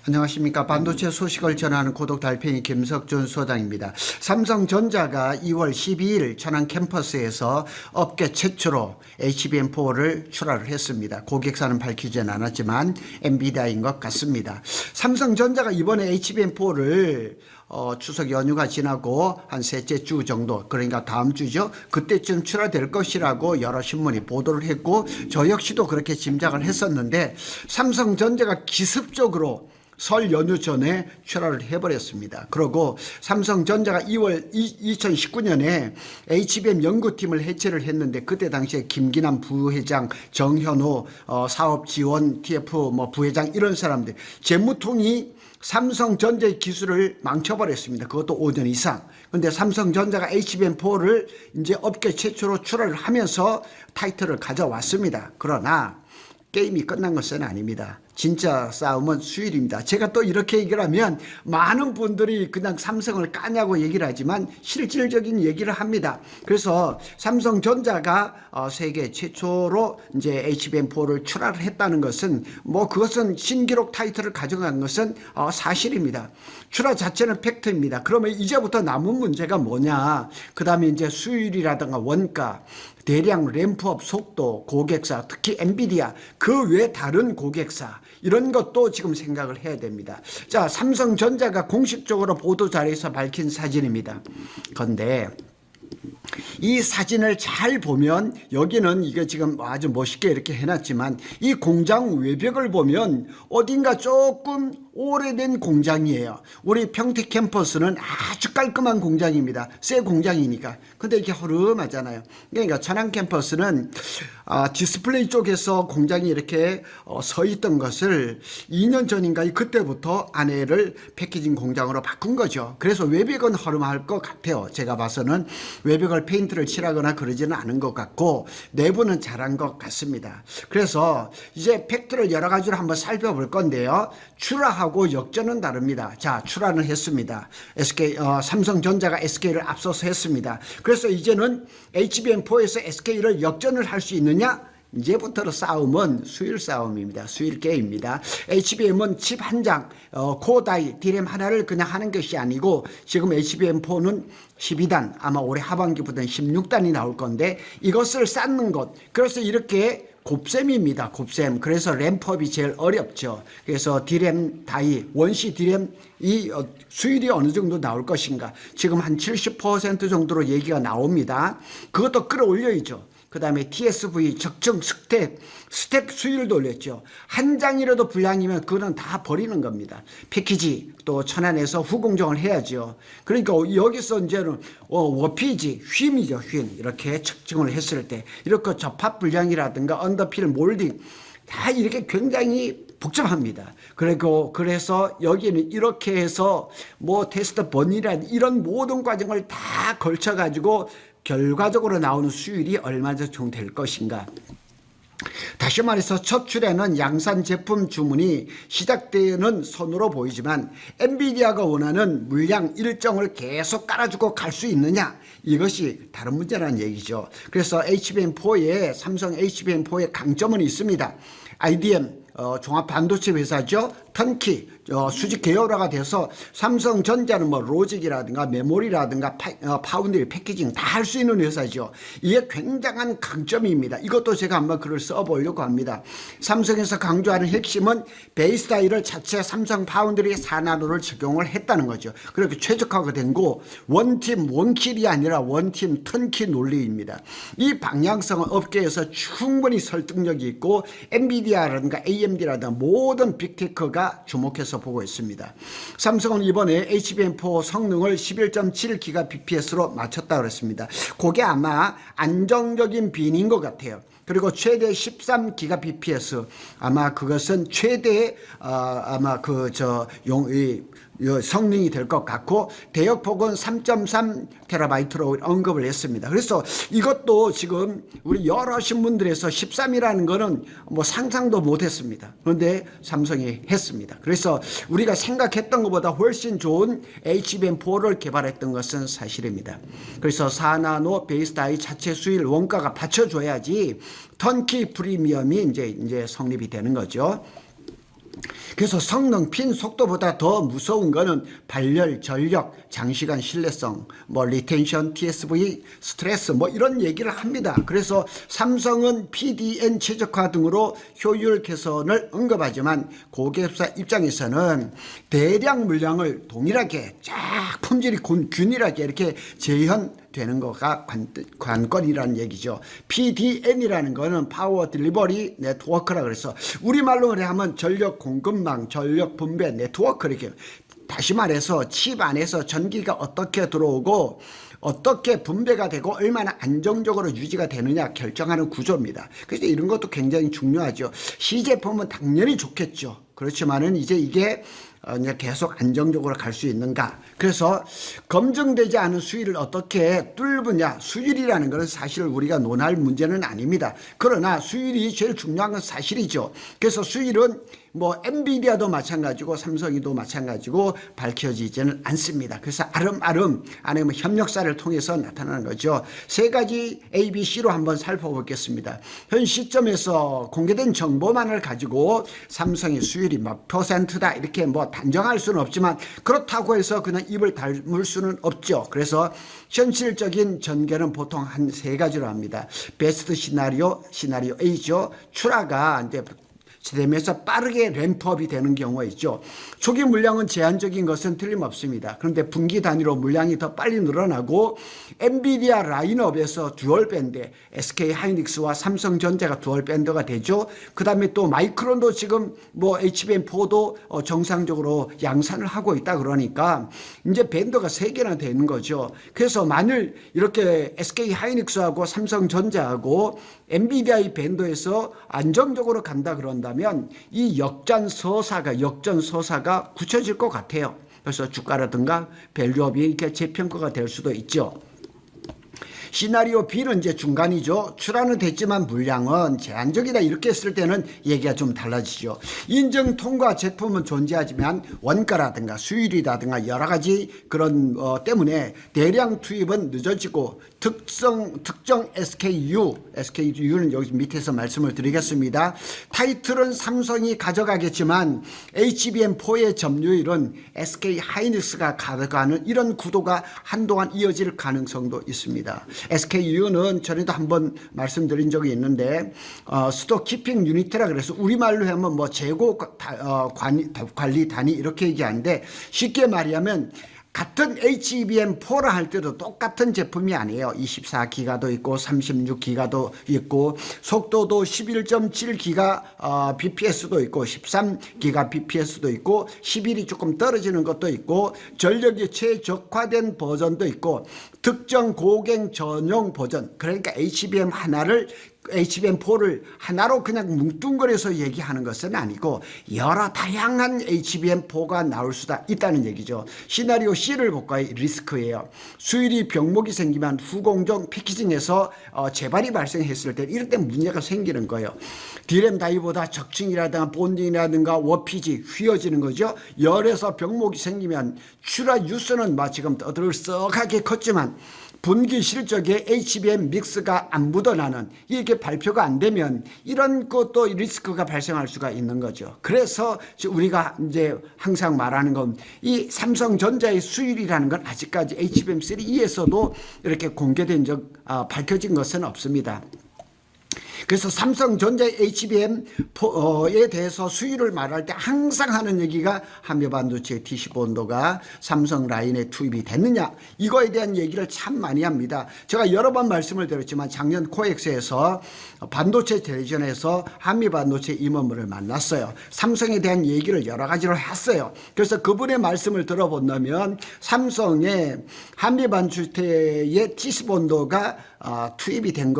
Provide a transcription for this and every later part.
안녕하십니까. 반도체 소식을 전하는 고독 달팽이 김석준 소장입니다. 삼성전자가 2월 12일 천안 캠퍼스에서 업계 최초로 HBM4를 출하를 했습니다. 고객사는 밝히진 않았지만 엔비디아인 것 같습니다. 삼성전자가 이번에 HBM4를 추석 연휴가 지나고 한 셋째 주 정도, 그러니까 다음 주죠. 그때쯤 출하될 것이라고 여러 신문이 보도를 했고 저 역시도 그렇게 짐작을 했었는데 삼성전자가 기습적으로 설 연휴 전에 출하를 해버렸습니다. 그리고 삼성전자가 2019년에 HBM 연구팀을 해체를 했는데 그때 당시에 김기남 부회장, 정현호 사업지원 TF 부회장 이런 사람들 재무통이 삼성전자의 기술을 망쳐버렸습니다. 그것도 5년 이상. 그런데 삼성전자가 HBM4를 이제 업계 최초로 출하를 하면서 타이틀을 가져왔습니다. 그러나 게임이 끝난 것은 아닙니다. 진짜 싸움은 수일입니다. 제가 또 이렇게 얘기를 하면 많은 분들이 그냥 삼성을 까냐고 얘기를 하지만 실질적인 얘기를 합니다. 그래서 삼성전자가 세계 최초로 이제 HBM4를 출하를 했다는 것은 그것은 신기록 타이틀을 가져간 것은 사실입니다. 출하 자체는 팩트입니다. 그러면 이제부터 남은 문제가 뭐냐? 그 다음에 이제 수율이라든가 원가, 대량 램프업 속도, 고객사, 특히 엔비디아, 그 외 다른 고객사 이런 것도 지금 생각을 해야 됩니다. 자, 삼성전자가 공식적으로 보도자료에서 밝힌 사진입니다. 그런데 이 사진을 잘 보면 여기는 이게 지금 아주 멋있게 이렇게 해놨지만 이 공장 외벽을 보면 어딘가 조금 오래된 공장이에요. 우리 평택 캠퍼스는 아주 깔끔한 공장입니다. 새 공장이니까. 근데 이렇게 허름하잖아요. 그러니까 천안 캠퍼스는 디스플레이 쪽에서 공장이 이렇게 서 있던 것을 2년 전인가 그때부터 안에를 패키징 공장으로 바꾼 거죠. 그래서 외벽은 허름할 것 같아요. 제가 봐서는 외벽을 페인트를 칠하거나 그러지는 않은 것 같고 내부는 잘한 것 같습니다. 그래서 이제 팩트를 여러 가지로 한번 살펴볼 건데요. 출하하고 역전은 다릅니다. 자, 출하는 했습니다. 삼성전자가 SK를 앞서서 했습니다. 그래서 이제는 HBM4에서 SK를 역전을 할 수 있느냐? 이제부터 싸움은 수율 싸움입니다. 수율 게임입니다. HBM은 칩 한 장, 코어다이, 디램 하나를 그냥 하는 것이 아니고 지금 HBM4는 12단, 아마 올해 하반기부터는 16단이 나올 건데 이것을 쌓는 것. 그래서 이렇게 곱셈입니다. 곱셈. 그래서 램프업이 제일 어렵죠. 그래서 디램 다이, 원시 디램 이 수율이 어느 정도 나올 것인가. 지금 한 70% 정도로 얘기가 나옵니다. 그것도 끌어올려야죠. 그 다음에 TSV, 적정 스택 수율도 올렸죠. 한 장이라도 불량이면 그거는 다 버리는 겁니다. 패키지 또 천안에서 후공정을 해야죠. 그러니까 여기서 이제는 워피지, 휨이죠. 휨. 이렇게 측정을 했을 때 이렇게 접합 불량이라든가 언더필 몰딩 다 이렇게 굉장히 복잡합니다. 그래서 여기는 이렇게 해서 테스트 번이란 이런 모든 과정을 다 걸쳐가지고 결과적으로 나오는 수율이 얼마 정도 될 것인가. 다시 말해서 첫 출에는 양산 제품 주문이 시작되는 선으로 보이지만 엔비디아가 원하는 물량 일정을 계속 깔아주고 갈 수 있느냐, 이것이 다른 문제라는 얘기죠. 그래서 삼성 HBM4의 강점은 있습니다. IDM 종합 반도체 회사죠. 턴키 수직 계열화가 돼서 삼성전자는 로직이라든가 메모리라든가 파운드리 패키징 다 할 수 있는 회사죠. 이게 굉장한 강점입니다. 이것도 제가 한번 글을 써보려고 합니다. 삼성에서 강조하는 핵심은 베이스 다이를 자체 삼성 파운드리 4나노를 적용을 했다는 거죠. 그렇게 최적화가 된 거 원팀 원킬이 아니라 원팀 턴키 논리입니다. 이 방향성은 업계에서 충분히 설득력이 있고 엔비디아라든가 AMD라든가 모든 빅테크가 주목해서 보고 있습니다. 삼성은 이번에 HBM4 성능을 11.7GBps로 맞췄다고 그랬습니다. 그게 아마 안정적인 빈인 것 같아요. 그리고 최대 13GBps 아마 그것은 최대 성능이 될 것 같고 대역폭은 3.3TB로 언급을 했습니다. 그래서 이것도 지금 우리 여러 신문들에서 13이라는 거는 상상도 못했습니다. 그런데 삼성이 했습니다. 그래서 우리가 생각했던 것보다 훨씬 좋은 HBM4를 개발했던 것은 사실입니다. 그래서 4나노 베이스 다이 자체 수율 원가가 받쳐줘야지 턴키 프리미엄이 이제 성립이 되는 거죠. 그래서 성능, 핀 속도보다 더 무서운 거는 발열, 전력, 장시간 신뢰성, 뭐 리텐션, TSV, 스트레스 뭐 이런 얘기를 합니다. 그래서 삼성은 PDN 최적화 등으로 효율 개선을 언급하지만 고객사 입장에서는 대량 물량을 동일하게 쫙 품질이 균일하게 이렇게 재현되는 거가 관건이라는 얘기죠. PDN이라는 거는 파워 딜리버리 네트워크라 그래서 우리말로 하면 전력 공급망, 전력 분배 네트워크 이렇게 다시 말해서 칩 안에서 전기가 어떻게 들어오고 어떻게 분배가 되고 얼마나 안정적으로 유지가 되느냐 결정하는 구조입니다. 그래서 이런 것도 굉장히 중요하죠. 시제품은 당연히 좋겠죠. 그렇지만은 이제 이게 계속 안정적으로 갈 수 있는가. 그래서 검증되지 않은 수율을 어떻게 뚫느냐. 수율이라는 것은 사실 우리가 논할 문제는 아닙니다. 그러나 수율이 제일 중요한 건 사실이죠. 그래서 수율은 뭐 엔비디아도 마찬가지고 삼성이도 마찬가지고 밝혀지지는 않습니다. 그래서 아름아름 안에 뭐 협력사를 통해서 나타나는 거죠. 세 가지 A, B, C로 한번 살펴보겠습니다. 현 시점에서 공개된 정보만을 가지고 삼성의 수율이 몇 퍼센트다 이렇게 뭐 단정할 수는 없지만 그렇다고 해서 그냥 입을 다물 수는 없죠. 그래서 현실적인 전개는 보통 한 세 가지로 합니다. 베스트 시나리오 A죠. 출하가 이제 되면서 빠르게 램프업이 되는 경우가 있죠. 초기 물량은 제한적인 것은 틀림없습니다. 그런데 분기 단위로 물량이 더 빨리 늘어나고 엔비디아 라인업에서 듀얼 밴드, SK 하이닉스와 삼성전자가 듀얼 밴드가 되죠. 그 다음에 또 마이크론도 지금 뭐 HBM4도 정상적으로 양산을 하고 있다 그러니까 이제 밴드가 3개나 되는 거죠. 그래서 만일 이렇게 SK 하이닉스하고 삼성전자하고 엔비디아의 밴드에서 안정적으로 간다 그런다면 이 역전서사가 굳혀질 것 같아요. 그래서 주가라든가 밸류업이 이렇게 재평가가 될 수도 있죠. 시나리오 B는 이제 중간이죠. 출하는 됐지만 물량은 제한적이다 이렇게 했을 때는 얘기가 좀 달라지죠. 인증 통과 제품은 존재하지만 원가라든가 수율이라든가 여러 가지 그런 때문에 대량 투입은 늦어지고 특정 SKU는 여기 밑에서 말씀을 드리겠습니다. 타이틀은 삼성이 가져가겠지만 HBM4의 점유율은 SK 하이닉스가 가져가는 이런 구도가 한동안 이어질 가능성도 있습니다. SKU는 전에도 한번 말씀드린 적이 있는데 스토 키핑 유니트라 그래서 우리말로 하면 뭐 재고 관리 단위 이렇게 얘기하는데 쉽게 말하면 같은 HBM4라 할 때도 똑같은 제품이 아니에요. 24기가도 있고 36기가도 있고 속도도 11.7기가 bps도 있고 13기가 bps도 있고 11이 조금 떨어지는 것도 있고 전력이 최적화된 버전도 있고 특정 고객 전용 버전 그러니까 HBM4를 하나로 그냥 뭉뚱그려서 얘기하는 것은 아니고 여러 다양한 HBM4가 나올 수가 있다는 얘기죠. 시나리오 C를 볼까요? 리스크예요. 수율이 병목이 생기면 후공정 패키징에서 재발이 발생했을 때 이럴 때 문제가 생기는 거예요. D램 다이보다 적층이라든가 본딩이라든가 워피지 휘어지는 거죠. 열에서 병목이 생기면 출하 유수는 지금 떠들썩하게 컸지만 분기 실적에 HBM 믹스가 안 묻어나는 이게 발표가 안 되면 이런 것도 리스크가 발생할 수가 있는 거죠. 그래서 우리가 이제 항상 말하는 건 이 삼성전자의 수율이라는 건 아직까지 HBM3E에서도 이렇게 밝혀진 것은 없습니다. 그래서 삼성전자의 HBM에 대해서 수율을 말할 때 항상 하는 얘기가 한미반도체 T15온도가 삼성 라인에 투입이 됐느냐 이거에 대한 얘기를 참 많이 합니다. 제가 여러 번 말씀을 드렸지만 작년 코엑스에서 반도체 대전에서 한미반도체 임원물을 만났어요. 삼성에 대한 얘기를 여러 가지로 했어요. 그래서 그분의 말씀을 들어본다면 삼성의 한미반도체의 T15온도가 투입이 된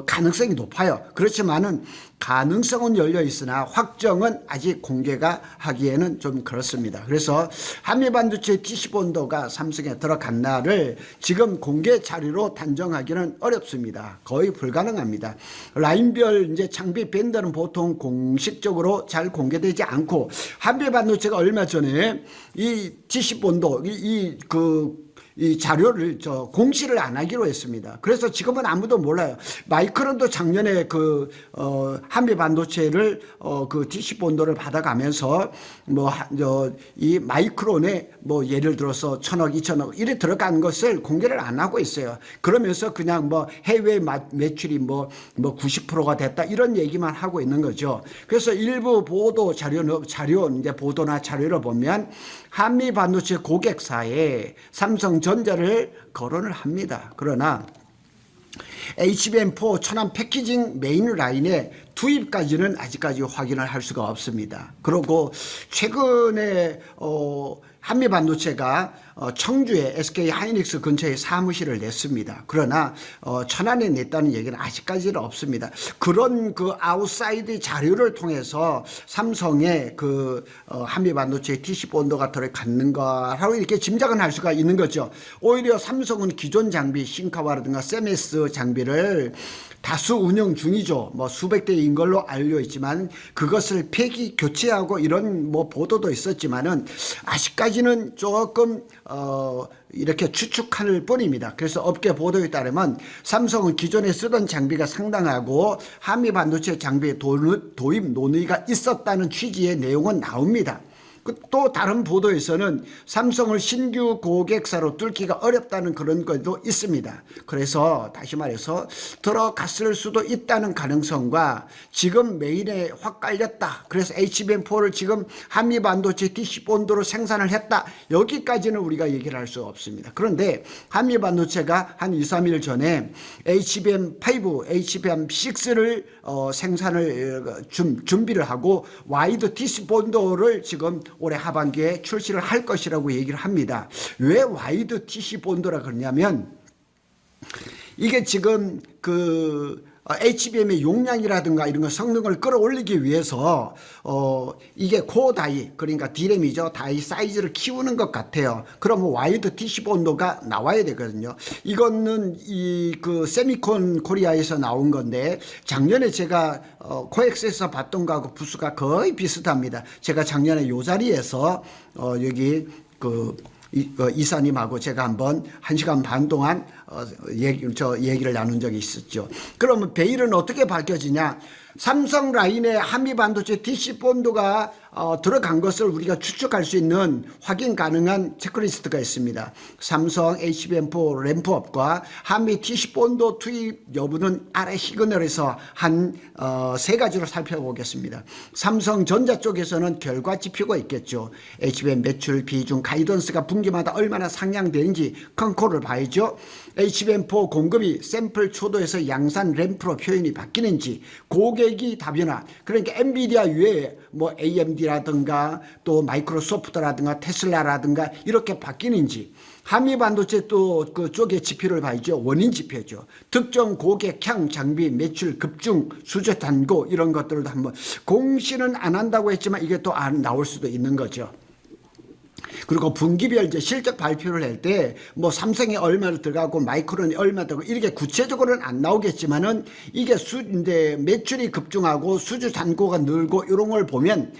가능성이 높아요. 그렇지만은 가능성은 열려 있으나 확정은 아직 공개가 하기에는 좀 그렇습니다. 그래서 한미반도체 T15온도가 삼성에 들어간 날을 지금 공개 자료로 단정하기는 어렵습니다. 거의 불가능합니다. 라인별 이제 장비 밴드는 보통 공식적으로 잘 공개되지 않고 한미반도체가 얼마 전에 이 T15온도 이 자료를 공시를 안 하기로 했습니다. 그래서 지금은 아무도 몰라요. 마이크론도 작년에 그 한미 반도체를 그 DC 본도를 받아가면서 뭐 이 마이크론에 뭐 예를 들어서 1,000억, 2,000억 이래 들어간 것을 공개를 안 하고 있어요. 그러면서 그냥 뭐 해외 매출이 뭐 90%가 됐다 이런 얘기만 하고 있는 거죠. 그래서 일부 보도 자료 이제 보도나 자료를 보면 한미 반도체 고객사에 삼성전자를 거론을 합니다. 그러나 HBM4 천안 패키징 메인 라인의 투입까지는 아직까지 확인을 할 수가 없습니다. 그리고 최근에 한미 반도체가 청주에 SK 하이닉스 근처에 사무실을 냈습니다. 그러나 천안에 냈다는 얘기는 아직까지는 없습니다. 그런 그 아웃사이드 자료를 통해서 삼성의 그 한미 반도체 TC 본도가 들어갔는가라고 이렇게 짐작은 할 수가 있는 거죠. 오히려 삼성은 기존 장비 싱카와라든가 세메스 장비를 다수 운영 중이죠. 뭐 수백 대인 걸로 알려 있지만 그것을 폐기 교체하고 이런 뭐 보도도 있었지만은 아직까지는 조금 이렇게 추측할 뿐입니다. 그래서 업계 보도에 따르면 삼성은 기존에 쓰던 장비가 상당하고 한미 반도체 장비 도입 논의가 있었다는 취지의 내용은 나옵니다. 또 다른 보도에서는 삼성을 신규 고객사로 뚫기가 어렵다는 그런 것도 있습니다. 그래서 다시 말해서 들어갔을 수도 있다는 가능성과 지금 메인에 확 깔렸다. 그래서 HBM4를 지금 한미 반도체 DC 본도로 생산을 했다. 여기까지는 우리가 얘기를 할 수 없습니다. 그런데 한미 반도체가 한 2, 3일 전에 HBM5, HBM6를 생산을 준비를 하고 와이드 DC 본도를 지금 올해 하반기에 출시를 할 것이라고 얘기를 합니다. 왜 와이드 TC 본도라 그러냐면 이게 지금 그 HBM의 용량이라든가 이런 거 성능을 끌어올리기 위해서 이게 코어 다이 그러니까 D램이죠. 다이 사이즈를 키우는 것 같아요. 그러면 와이드 TC 본도가 나와야 되거든요. 이거는 이 그 세미콘 코리아에서 나온 건데 작년에 제가 코엑스에서 봤던 거하고 부수가 거의 비슷합니다. 제가 작년에 요 자리에서 여기 그 이사님하고 제가 한번 1시간 반 동안 얘기를 나눈 적이 있었죠. 그러면 베일은 어떻게 밝혀지냐? 삼성 라인에 한미 반도체 DC 본도가 들어간 것을 우리가 추측할 수 있는 확인 가능한 체크리스트가 있습니다. 삼성 HBM4 램프업과 한미 DC 본도 투입 여부는 아래 시그널에서 한 세 가지로 살펴보겠습니다. 삼성전자 쪽에서는 결과 지표가 있겠죠. HBM 매출 비중 가이던스가 분기마다 얼마나 상향되는지 컨코를 봐야죠. HBM4 공급이 샘플 초도에서 양산 램프로 표현이 바뀌는지 고객이 다변화 그러니까 엔비디아 외에 뭐 AMD라든가 또 마이크로소프트라든가 테슬라라든가 이렇게 바뀌는지 한미 반도체 또 그쪽의 지표를 봐야죠. 원인 지표죠. 특정 고객향 장비 매출 급증 수주 단고 이런 것들도 한번 공시는 안 한다고 했지만 이게 또 안 나올 수도 있는 거죠. 그리고 분기별 이제 실적 발표를 할 때 뭐 삼성이 얼마를 들어가고 마이크론이 얼마 들어가고 이렇게 구체적으로는 안 나오겠지만은 이게 이제 매출이 급증하고 수주 잔고가 늘고 이런 걸 보면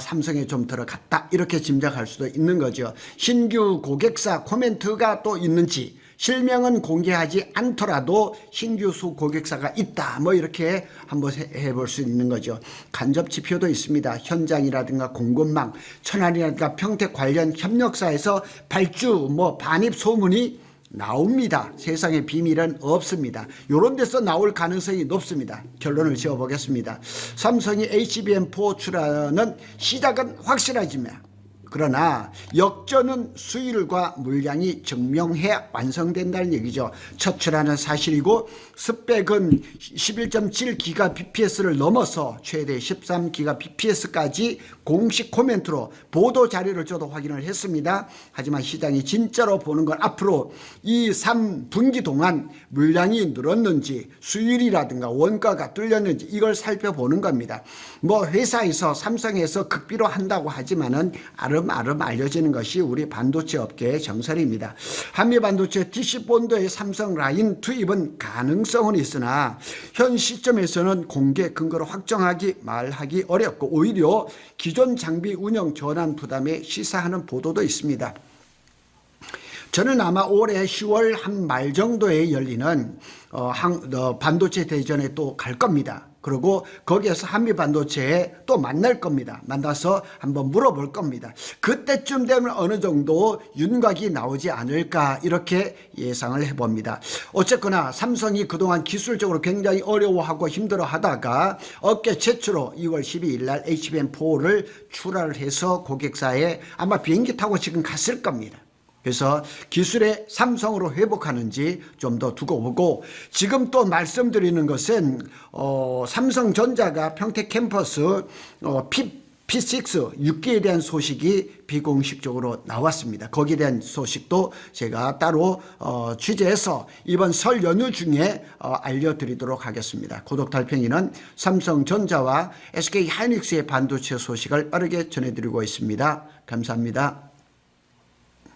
삼성에 좀 들어갔다 이렇게 짐작할 수도 있는 거죠. 신규 고객사 코멘트가 또 있는지 실명은 공개하지 않더라도 신규 수 고객사가 있다 뭐 이렇게 한번 해볼 수 있는 거죠. 간접 지표도 있습니다. 현장이라든가 공급망 천안이라든가 평택 관련 협력사에서 발주 뭐 반입 소문이 나옵니다. 세상에 비밀은 없습니다. 이런 데서 나올 가능성이 높습니다. 결론을 지어보겠습니다. 삼성이 HBM4 출하는 시작은 확실하지만 그러나 역전은 수율과 물량이 증명해야 완성된다는 얘기죠. 첫 출하는 사실이고 스펙은 11.7기가 bps를 넘어서 최대 13기가 bps까지 공식 코멘트로 보도 자료를 저도 확인을 했습니다. 하지만 시장이 진짜로 보는 건 앞으로 이 3분기 동안 물량이 늘었는지 수율이라든가 원가가 뚫렸는지 이걸 살펴보는 겁니다. 뭐 회사에서 삼성에서 극비로 한다고 하지만은 아름아름 알려지는 것이 우리 반도체 업계의 정설입니다. 한미 반도체 DC 본도의 삼성 라인 투입은 가능성은 있으나 현 시점에서는 공개 근거로 확정하기 말하기 어렵고 오히려 기존 장비 운영 전환 부담에 시사하는 보도도 있습니다. 저는 아마 올해 10월 한 말 정도에 열리는 반도체 대전에 또 갈 겁니다. 그리고 거기에서 한미 반도체에 또 만날 겁니다. 만나서 한번 물어볼 겁니다. 그때쯤 되면 어느 정도 윤곽이 나오지 않을까 이렇게 예상을 해봅니다. 어쨌거나 삼성이 그동안 기술적으로 굉장히 어려워하고 힘들어하다가 업계 최초로 2월 12일 날 HBM4를 출하를 해서 고객사에 아마 비행기 타고 지금 갔을 겁니다. 그래서 기술의 삼성으로 회복하는지 좀 더 두고 보고, 지금 또 말씀드리는 것은 삼성전자가 평택 캠퍼스 P6 6기에 대한 소식이 비공식적으로 나왔습니다. 거기에 대한 소식도 제가 따로 취재해서 이번 설 연휴 중에 알려드리도록 하겠습니다. 고독달팽이는 삼성전자와 SK하이닉스의 반도체 소식을 빠르게 전해드리고 있습니다. 감사합니다.